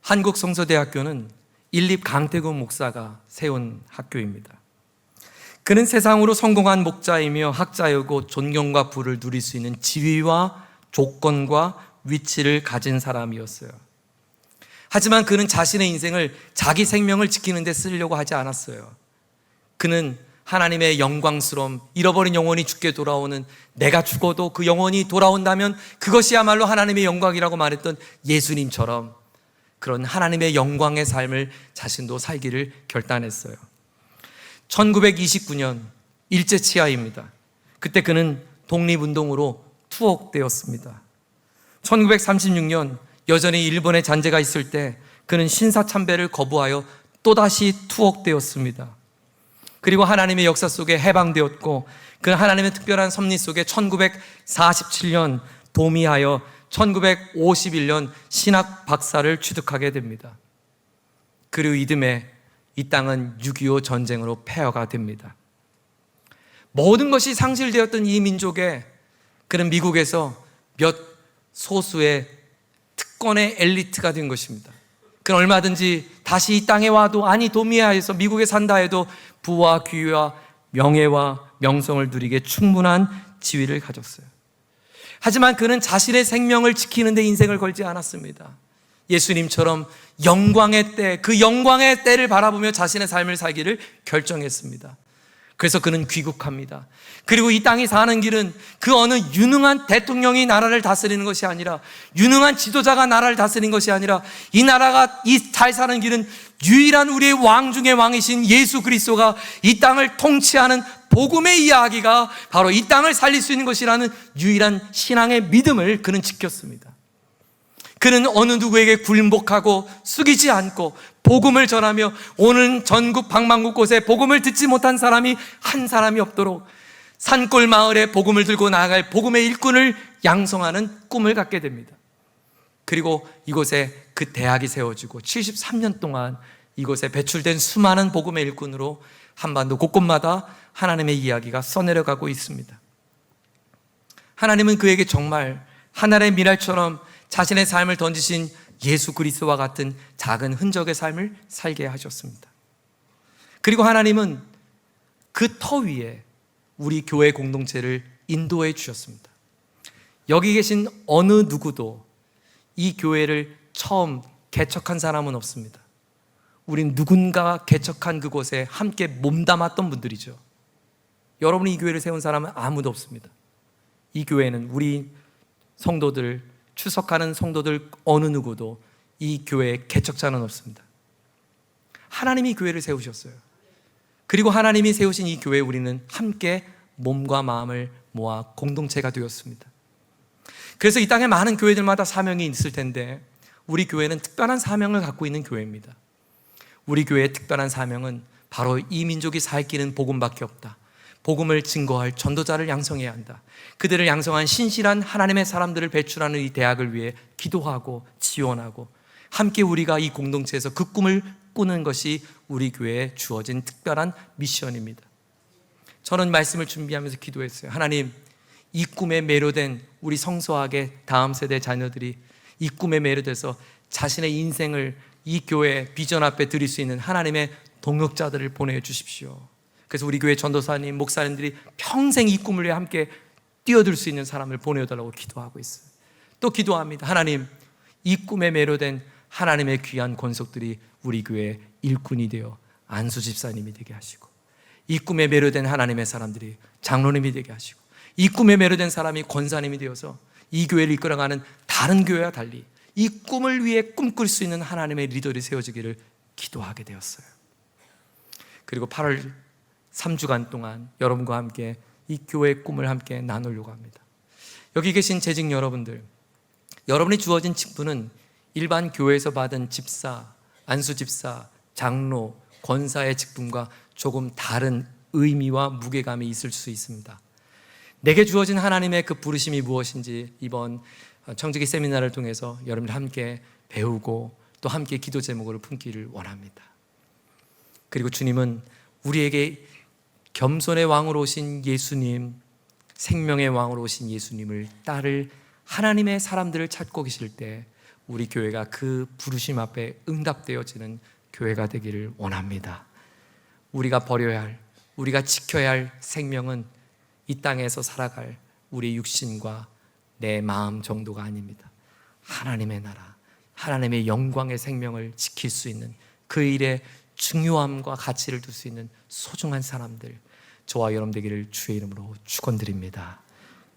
한국성서대학교는 인립 강태군 목사가 세운 학교입니다. 그는 세상으로 성공한 목자이며 학자이고 존경과 부를 누릴 수 있는 지위와 조건과 위치를 가진 사람이었어요. 하지만 그는 자신의 인생을 자기 생명을 지키는 데 쓰려고 하지 않았어요. 그는 하나님의 영광스러움, 잃어버린 영혼이 주께 돌아오는, 내가 죽어도 그 영혼이 돌아온다면 그것이야말로 하나님의 영광이라고 말했던 예수님처럼 그런 하나님의 영광의 삶을 자신도 살기를 결단했어요. 1929년 일제치하입니다. 그때 그는 독립운동으로 투옥되었습니다. 1936년 여전히 일본의 잔재가 있을 때 그는 신사참배를 거부하여 또다시 투옥되었습니다. 그리고 하나님의 역사 속에 해방되었고 그 하나님의 특별한 섭리 속에 1947년 도미하여 1951년 신학 박사를 취득하게 됩니다. 그리고 이듬해 이 땅은 6.25 전쟁으로 폐허가 됩니다. 모든 것이 상실되었던 이 민족에 그는 미국에서 몇 소수의 특권의 엘리트가 된 것입니다. 그는 얼마든지 다시 이 땅에 와도, 아니 도미하에서 미국에 산다 해도 부와 귀와 명예와 명성을 누리게 충분한 지위를 가졌어요. 하지만 그는 자신의 생명을 지키는 데 인생을 걸지 않았습니다. 예수님처럼 영광의 때, 그 영광의 때를 바라보며 자신의 삶을 살기를 결정했습니다. 그래서 그는 귀국합니다. 그리고 이 땅이 사는 길은 그 어느 유능한 대통령이 나라를 다스리는 것이 아니라, 유능한 지도자가 나라를 다스리는 것이 아니라, 이 나라가 잘 사는 길은 유일한 우리의 왕 중의 왕이신 예수 그리스도가 이 땅을 통치하는 복음의 이야기가 바로 이 땅을 살릴 수 있는 것이라는 유일한 신앙의 믿음을 그는 지켰습니다. 그는 어느 누구에게 굴복하고 숙이지 않고 복음을 전하며 오는 전국 방방곡 곳에 복음을 듣지 못한 사람이 한 사람이 없도록 산골 마을에 복음을 들고 나아갈 복음의 일꾼을 양성하는 꿈을 갖게 됩니다. 그리고 이곳에 그 대학이 세워지고 73년 동안 이곳에 배출된 수많은 복음의 일꾼으로 한반도 곳곳마다 하나님의 이야기가 써내려가고 있습니다. 하나님은 그에게 정말 하늘의 미랄처럼 자신의 삶을 던지신 예수 그리스도와 같은 작은 흔적의 삶을 살게 하셨습니다. 그리고 하나님은 그 터 위에 우리 교회 공동체를 인도해 주셨습니다. 여기 계신 어느 누구도 이 교회를 처음 개척한 사람은 없습니다. 우린 누군가 개척한 그곳에 함께 몸담았던 분들이죠. 여러분이 이 교회를 세운 사람은 아무도 없습니다. 이 교회는 우리 성도들, 출석하는 성도들 어느 누구도 이 교회의 개척자는 없습니다. 하나님이 교회를 세우셨어요. 그리고 하나님이 세우신 이 교회에 우리는 함께 몸과 마음을 모아 공동체가 되었습니다. 그래서 이 땅에 많은 교회들마다 사명이 있을 텐데 우리 교회는 특별한 사명을 갖고 있는 교회입니다. 우리 교회의 특별한 사명은 바로 이 민족이 살 길은 복음밖에 없다. 복음을 증거할 전도자를 양성해야 한다. 그들을 양성한 신실한 하나님의 사람들을 배출하는 이 대학을 위해 기도하고 지원하고 함께 우리가 이 공동체에서 그 꿈을 꾸는 것이 우리 교회에 주어진 특별한 미션입니다. 저는 말씀을 준비하면서 기도했어요. 하나님, 이 꿈에 매료된 우리 성소학의 다음 세대 자녀들이 이 꿈에 매료돼서 자신의 인생을 이 교회 비전 앞에 드릴 수 있는 하나님의 동역자들을 보내주십시오. 그래서 우리 교회 전도사님, 목사님들이 평생 이 꿈을 위해 함께 뛰어들 수 있는 사람을 보내달라고 기도하고 있어요. 또 기도합니다. 하나님, 이 꿈에 매료된 하나님의 귀한 권속들이 우리 교회의 일꾼이 되어 안수 집사님이 되게 하시고, 이 꿈에 매료된 하나님의 사람들이 장로님이 되게 하시고, 이 꿈에 매료된 사람이 권사님이 되어서 이 교회를 이끌어가는 다른 교회와 달리 이 꿈을 위해 꿈꿀 수 있는 하나님의 리더들이 세워지기를 기도하게 되었어요. 그리고 8월 3주간 동안 여러분과 함께 이 교회의 꿈을 함께 나누려고 합니다. 여기 계신 재직 여러분들, 여러분이 주어진 직분은 일반 교회에서 받은 집사, 안수집사, 장로, 권사의 직분과 조금 다른 의미와 무게감이 있을 수 있습니다. 내게 주어진 하나님의 그 부르심이 무엇인지 이번 청지기 세미나를 통해서 여러분들 함께 배우고 또 함께 기도 제목으로 품기를 원합니다. 그리고 주님은 우리에게 겸손의 왕으로 오신 예수님, 생명의 왕으로 오신 예수님을 따를 하나님의 사람들을 찾고 계실 때 우리 교회가 그 부르심 앞에 응답되어지는 교회가 되기를 원합니다. 우리가 버려야 할, 우리가 지켜야 할 생명은 이 땅에서 살아갈 우리 육신과 내 마음 정도가 아닙니다. 하나님의 나라, 하나님의 영광의 생명을 지킬 수 있는 그 일에 중요함과 가치를 둘 수 있는 소중한 사람들, 저와 여러분 되기를 주의 이름으로 축원드립니다.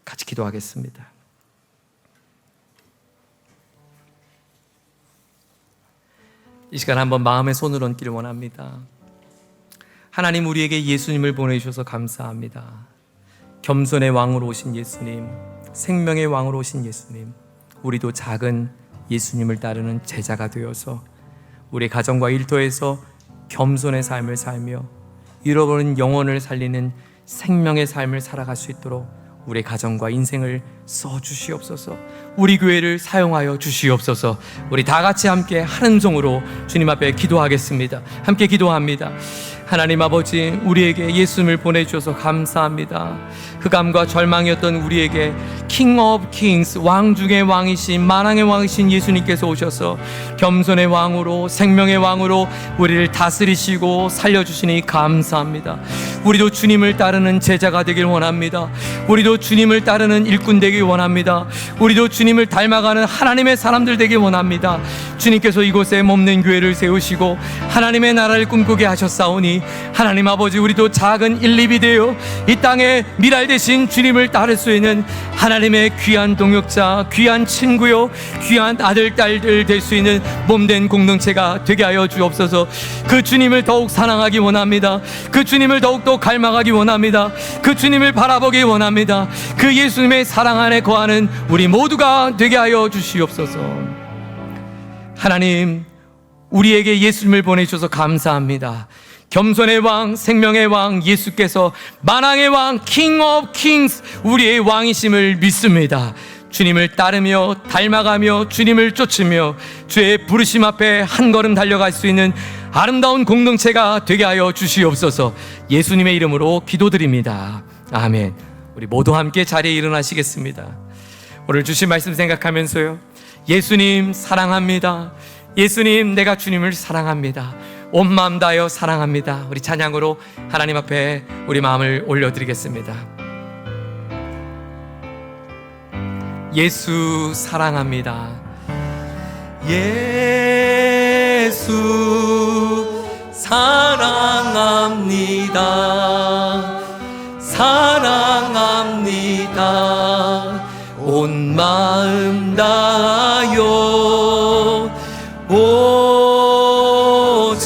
같이 기도하겠습니다. 이 시간 한번 마음의 손을 얹기를 원합니다. 하나님, 우리에게 예수님을 보내주셔서 감사합니다. 겸손의 왕으로 오신 예수님, 생명의 왕으로 오신 예수님, 우리도 작은 예수님을 따르는 제자가 되어서 우리 가정과 일터에서 겸손의 삶을 살며 잃어버린 영혼을 살리는 생명의 삶을 살아갈 수 있도록 우리 가정과 인생을 써주시옵소서. 우리 교회를 사용하여 주시옵소서. 우리 다 같이 함께 한 음성으로 주님 앞에 기도하겠습니다. 함께 기도합니다. 하나님 아버지, 우리에게 예수님을 보내주셔서 감사합니다. 흑암과 절망이었던 우리에게 킹 오브 킹스, 왕 중의 왕이신, 만왕의 왕이신 예수님께서 오셔서 겸손의 왕으로, 생명의 왕으로 우리를 다스리시고 살려주시니 감사합니다. 우리도 주님을 따르는 제자가 되길 원합니다. 우리도 주님을 따르는 일꾼 되길 원합니다. 우리도 주님을 닮아가는 하나님의 사람들 되길 원합니다. 주님께서 이곳에 몸된 교회를 세우시고 하나님의 나라를 꿈꾸게 하셨사오니 하나님 아버지, 우리도 작은 일립이 되어 이 땅에 미랄 대신 주님을 따를 수 있는 하나님의 귀한 동역자, 귀한 친구요, 귀한 아들, 딸들 될 수 있는 몸된 공동체가 되게 하여 주옵소서. 그 주님을 더욱 사랑하기 원합니다. 그 주님을 더욱더 갈망하기 원합니다. 그 주님을 바라보기 원합니다. 그 예수님의 사랑 안에 거하는 우리 모두가 되게 하여 주시옵소서. 하나님, 우리에게 예수님을 보내주셔서 감사합니다. 겸손의 왕, 생명의 왕 예수께서 만왕의 왕, 킹 오브 킹스, 우리의 왕이심을 믿습니다. 주님을 따르며 닮아가며 주님을 쫓으며 주의 부르심 앞에 한 걸음 달려갈 수 있는 아름다운 공동체가 되게 하여 주시옵소서. 예수님의 이름으로 기도드립니다. 아멘. 우리 모두 함께 자리에 일어나시겠습니다. 오늘 주신 말씀 생각하면서요, 예수님 사랑합니다. 예수님, 내가 주님을 사랑합니다. 온 마음 다하여 사랑합니다. 우리 찬양으로 하나님 앞에 우리 마음을 올려드리겠습니다. 예수 사랑합니다. 예수 사랑합니다. 사랑합니다. 온 마음 다하여 오직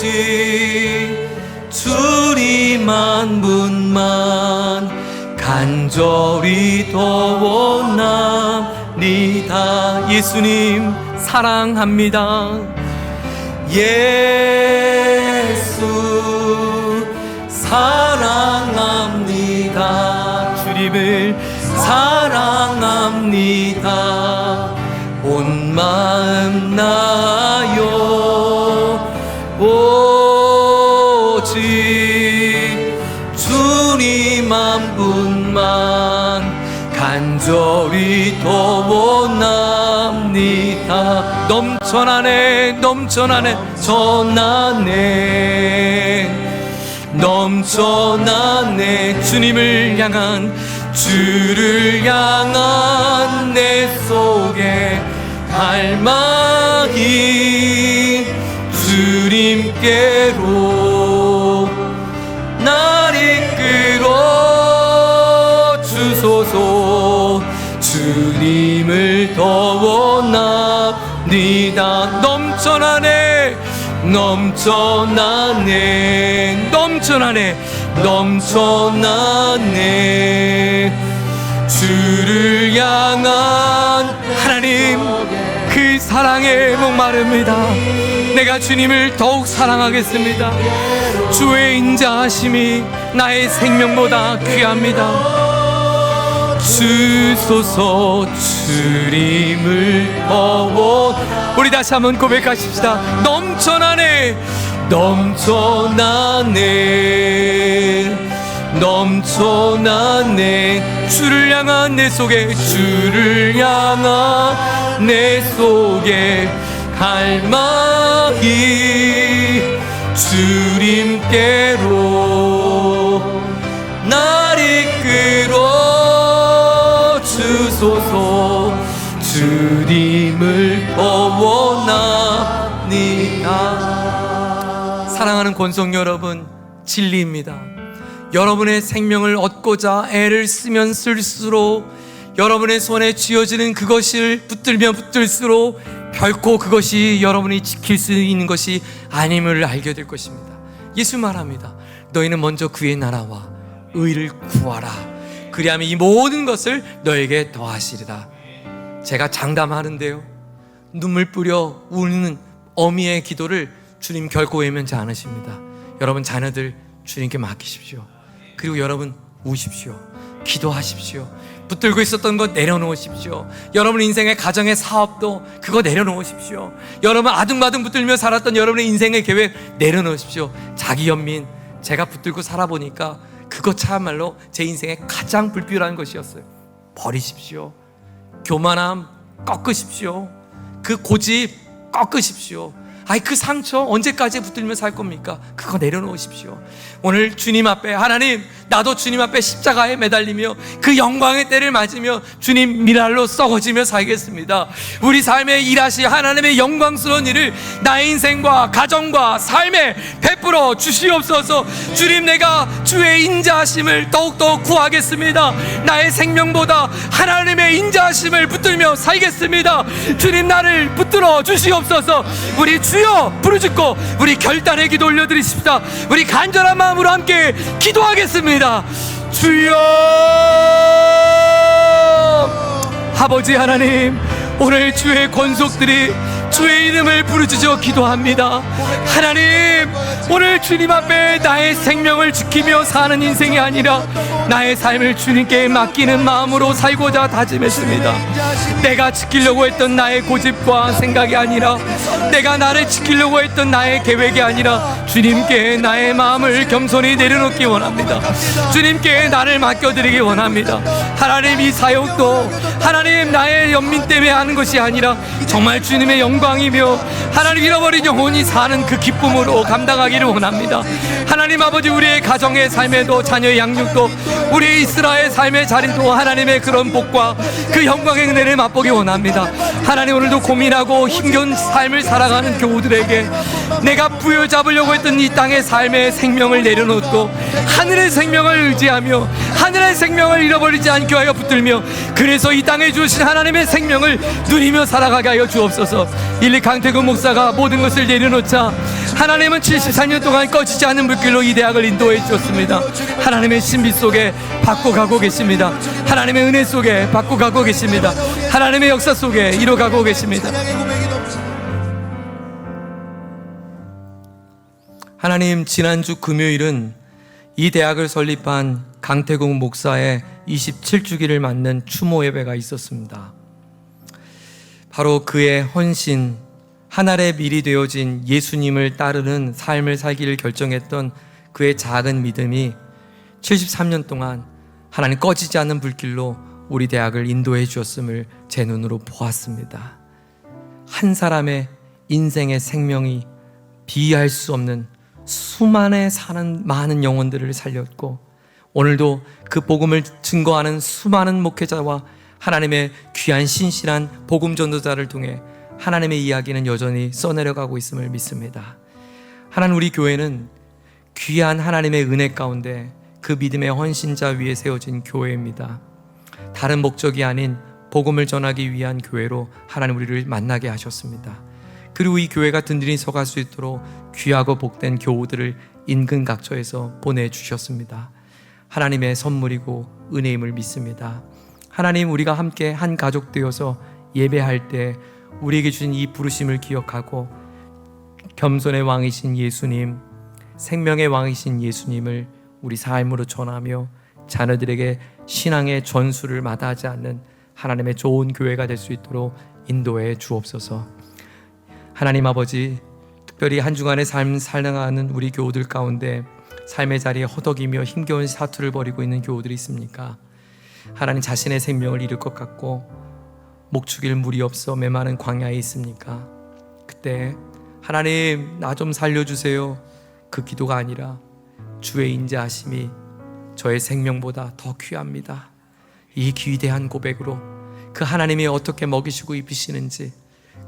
주님 한 분만 간절히 도원합니다. 예수님 사랑합니다. 예수 사랑합니다. 주님을 사랑합니다. 온 마음 나요 오직 주님 한 분만 간절히 도원합니다. 넘쳐나네 넘쳐나네 넘쳐나네 주님을 향한 주를 향한 내 속에 갈망이 주님께로 날 이끌어 주소서. 주님을 더 원합니다. 넘쳐나네 넘쳐나네 넘쳐나네 넘쳐나네. 주를 향한 하나님, 그 사랑에 목마릅니다. 내가 주님을 더욱 사랑하겠습니다. 주의 인자하심이 나의 생명보다 귀합니다. 주소서 주님을 더워. 우리 다시 한번 고백하십시다. 넘쳐나네, 넘쳐나네, 넘쳐나네. 주를 향한 내 속에, 주를 향한 내 속에 갈망이 주님께로 날 이끌어 주소서. 주님을 원하니라. 사랑하는 권속 여러분, 진리입니다. 여러분의 생명을 얻고자 애를 쓰면 쓸수록, 여러분의 손에 쥐어지는 그것을 붙들면 붙들수록 결코 그것이 여러분이 지킬 수 있는 것이 아님을 알게 될 것입니다. 예수 말합니다. 너희는 먼저 그의 나라와 의를 구하라. 그리하면 이 모든 것을 너에게 더하시리라. 제가 장담하는데요, 눈물 뿌려 우는 어미의 기도를 주님 결코 외면치 않으십니다. 여러분 자녀들 주님께 맡기십시오. 그리고 여러분 우십시오. 기도하십시오. 붙들고 있었던 것 내려놓으십시오. 여러분 인생의 가정의 사업도 그거 내려놓으십시오. 여러분 아둥바둥 붙들며 살았던 여러분의 인생의 계획 내려놓으십시오. 자기 연민, 제가 붙들고 살아보니까 그거 참말로 제 인생에 가장 불필요한 것이었어요. 버리십시오. 교만함 꺾으십시오. 그 고집 꺾으십시오. 그 상처 언제까지 붙들며 살 겁니까? 그거 내려놓으십시오. 오늘 주님 앞에, 하나님, 나도 주님 앞에 십자가에 매달리며 그 영광의 때를 맞으며 주님 미랄로 썩어지며 살겠습니다. 우리 삶에 일하시 하나님의 영광스러운 일을 나의 인생과 가정과 삶에 베풀어 주시옵소서. 주님, 내가 주의 인자하심을 더욱더 구하겠습니다. 나의 생명보다 하나님의 인자하심을 붙들며 살겠습니다. 주님, 나를 붙들어 주시옵소서. 우리 주여 부르짖고 우리 결단의 기도 올려드리십시다. 우리 간절한 마음으로 함께 기도하겠습니다. 주여, 아버지 하나님, 오늘 주의 권속들이 주의 이름을 부르짖어 기도합니다. 하나님, 오늘 주님 앞에 나의 생명을 지키며 사는 인생이 아니라 나의 삶을 주님께 맡기는 마음으로 살고자 다짐했습니다. 내가 지키려고 했던 나의 고집과 생각이 아니라, 내가 나를 지키려고 했던 나의 계획이 아니라 주님께 나의 마음을 겸손히 내려놓기 원합니다. 주님께 나를 맡겨드리기 원합니다. 하나님, 이 사역도 하나님 나의 연민 때문에 하는 것이 아니라 정말 주님의 영광이며 하나님 잃어버린 영혼이 사는 그 기쁨으로 감당하기를 원합니다. 하나님 아버지, 우리의 가정의 삶에도, 자녀의 양육도, 우리 이스라엘 삶의 자리도 하나님의 그런 복과 그 영광의 은혜를 맛보기 원합니다. 하나님, 오늘도 고민하고 힘겨운 삶을 살아가는 교우들에게 내가 부여잡으려고 했던 이 땅의 삶의 생명을 내려놓고 하늘의 생명을 의지하며 하늘의 생명을 잃어버리지 않게 하여 붙들며, 그래서 이 땅에 주신 하나님의 생명을 누리며 살아가게 하여 주옵소서. 일리 강태근 목사가 모든 것을 내려놓자 하나님은 73년 동안 꺼지지 않는 물길로 이 대학을 인도해 주셨습니다. 하나님의 신비 속에 바꿔가고 계십니다. 하나님의 은혜 속에 바꿔가고 계십니다. 하나님의 역사 속에 이뤄가고 계십니다. 하나님, 지난주 금요일은 이 대학을 설립한 강태국 목사의 27주기를 맞는 추모 예배가 있었습니다. 바로 그의 헌신, 하늘에 미리 되어진 예수님을 따르는 삶을 살기를 결정했던 그의 작은 믿음이 73년 동안 하나님 꺼지지 않는 불길로 우리 대학을 인도해 주었음을 제 눈으로 보았습니다. 한 사람의 인생의 생명이 비할 수 없는 수만에 사는 많은 영혼들을 살렸고, 오늘도 그 복음을 증거하는 수많은 목회자와 하나님의 귀한 신실한 복음 전도자를 통해 하나님의 이야기는 여전히 써내려가고 있음을 믿습니다. 하나님, 우리 교회는 귀한 하나님의 은혜 가운데 그 믿음의 헌신자 위에 세워진 교회입니다. 다른 목적이 아닌 복음을 전하기 위한 교회로 하나님 우리를 만나게 하셨습니다. 그리고 이 교회가 든든히 서갈 수 있도록 귀하고 복된 교우들을 인근 각처에서 보내주셨습니다. 하나님의 선물이고 은혜임을 믿습니다. 하나님, 우리가 함께 한 가족 되어서 예배할 때 우리에게 주신 이 부르심을 기억하고 겸손의 왕이신 예수님, 생명의 왕이신 예수님을 우리 삶으로 전하며 자녀들에게 신앙의 전수를 마다하지 않는 하나님의 좋은 교회가 될 수 있도록 인도해 주옵소서. 하나님 아버지, 특별히 한 주간의 삶 살아가는 우리 교우들 가운데 삶의 자리에 허덕이며 힘겨운 사투를 벌이고 있는 교우들이 있습니까? 하나님, 자신의 생명을 잃을 것 같고 목축일 물이 없어 메마른 광야에 있습니까? 그때 하나님, 나 좀 살려주세요, 그 기도가 아니라 주의 인자하심이 저의 생명보다 더 귀합니다. 이 귀대한 고백으로 그 하나님이 어떻게 먹이시고 입히시는지,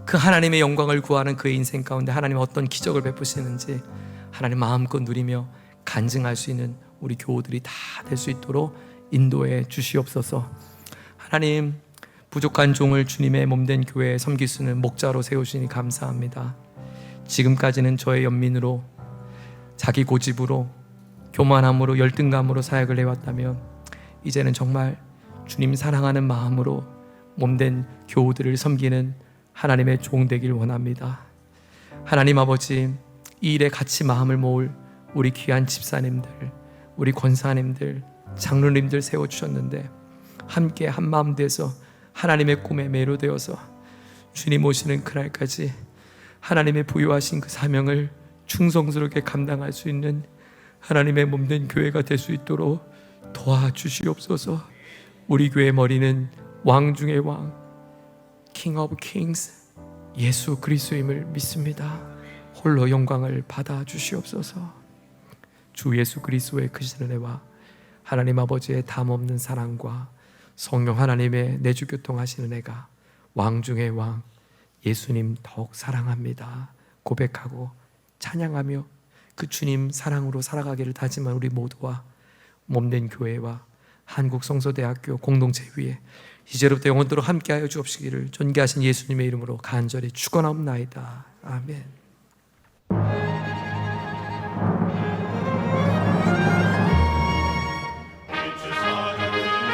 그 하나님의 영광을 구하는 그의 인생 가운데 하나님 어떤 기적을 베푸시는지 하나님 마음껏 누리며 간증할 수 있는 우리 교우들이 다 될 수 있도록 인도해 주시옵소서. 하나님, 부족한 종을 주님의 몸된 교회에 섬길 수 있는 목자로 세우시니 감사합니다. 지금까지는 저의 연민으로, 자기 고집으로, 교만함으로, 열등감으로 사역을 해왔다면 이제는 정말 주님 사랑하는 마음으로 몸된 교우들을 섬기는 하나님의 종 되길 원합니다. 하나님 아버지, 이 일에 같이 마음을 모을 우리 귀한 집사님들, 우리 권사님들, 장로님들 세워주셨는데 함께 한마음 돼서 하나님의 꿈에 매료되어서 주님 오시는 그날까지 하나님의 부여하신 그 사명을 충성스럽게 감당할 수 있는 하나님의 몸된 교회가 될 수 있도록 도와주시옵소서. 우리 교회 머리는 왕 중의 왕, King of Kings, 예수 그리스도임을 믿습니다. 홀로 영광을 받아 주시옵소서. 주 예수 그리스도의 크신 은혜와 하나님 아버지의 담없는 사랑과 성령 하나님의 내주 교통하시는 은혜가 왕 중의 왕 예수님 더욱 사랑합니다 고백하고 찬양하며 그 주님 사랑으로 살아가기를 다짐한 우리 모두와 몸된 교회와 한국성서대학교 공동체 위에 이제로부터 영원토록 함께하여 주옵시기를 존귀하신 예수님의 이름으로 간절히 축원하옵나이다. 아멘.